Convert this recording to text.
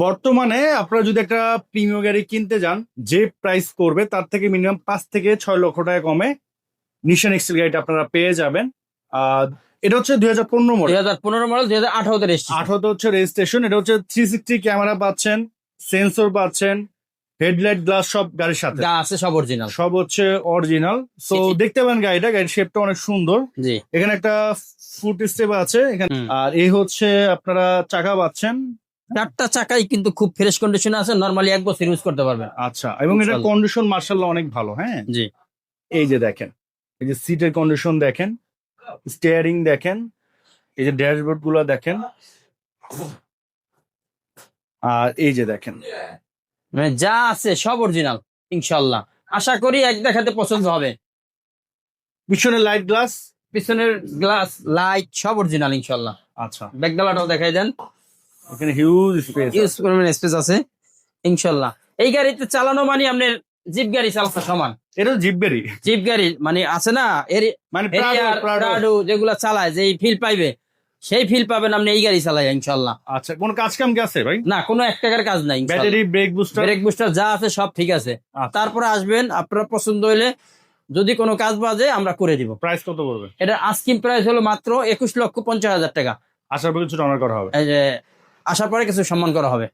বর্তমানে আপনারা যদি একটা প্রিমিয়াম গাড়ি কিনতে যান, যে প্রাইস করবে তার থেকে মিনিমাম 5 থেকে 6 লক্ষ টাকা কমে নিশান এক্সেল গাড়িটা আপনারা পেয়ে যাবেন। আহ এটা হচ্ছে 2015 মডেল। 2015 model 2018 registration. 18 হচ্ছে রেজিস্ট্রেশন। এটা হচ্ছে 360 ক্যামেরা পাচ্ছেন, সেন্সর পাচ্ছেন, হেডলাইট গ্লাস সব গাড়ির সাথে যা আছে সব অরিজিনাল। সব হচ্ছে অরিজিনাল। সো জি। দেখতে পারেন গাড়ির শেপটা অনেক সুন্দর। জি। এখানে একটা ফুট স্টেপ আছে এখানে। আর এই হচ্ছে আপনারা চাকা পাচ্ছেন। 4টা চাকাই কিন্তু খুব ফ্রেশ কন্ডিশনে আছে, নরমালি 1 বছর ইউজ করতে পারবেন। আচ্ছা, এবং এটা ইনশাআল্লাহ। কন্ডিশন মার্শাল্লাহ অনেক ভালো। হ্যাঁ, জি। এই যে দেখেন, এই যে সিটের কন্ডিশন দেখেন, স্টিয়ারিং দেখেন, এই যে ড্যাশবোর্ড গুলো দেখেন, আর এই যে দেখেন মানে যা আছে সব অরিজিনাল ইনশাআল্লাহ। আশা করি এক দেখাতে পছন্দ হবে। পিছনে লাইট গ্লাস। পিছনের গ্লাস লাইট সব অরিজিনাল ইনশাআল্লাহ। আচ্ছা, ব্যাকডালাটাও দেখাই দেন। এখানে হিউজ স্পেস। ইউজ পরিমাণ স্পেস আছে ইনশাআল্লাহ। এই গাড়িতে চালানো মানে আপনার জিপ গাড়ি চালানো সমান। এটা জিপবেরি, জিপ গাড়ি মানে আছে না এর মানে প্রাডো যেগুলা চালায় যে ফিল পাইবে, সেই ফিল পাবেন আপনি এই গাড়ি চালায় ইনশাআল্লাহ। আচ্ছা, কোনো কাজ কাম কি আছে ভাই? না, কোনো 1 টাকার কাজ নাই। Battery, brake booster, brake booster যা আছে সব ঠিক আছে। আচ্ছা। তারপরে আসবেন, আপনার পছন্দ হইলে যদি কোনো কাজ বাজে আমরা করে দিব। প্রাইস কত পড়বে? এটা আস্কিং প্রাইস হলো মাত্র 21,50,000 টাকা। আশা করি কিছুটা অনার করা হবে। এই যে আসার পরে কিছু সম্মান করা হবে।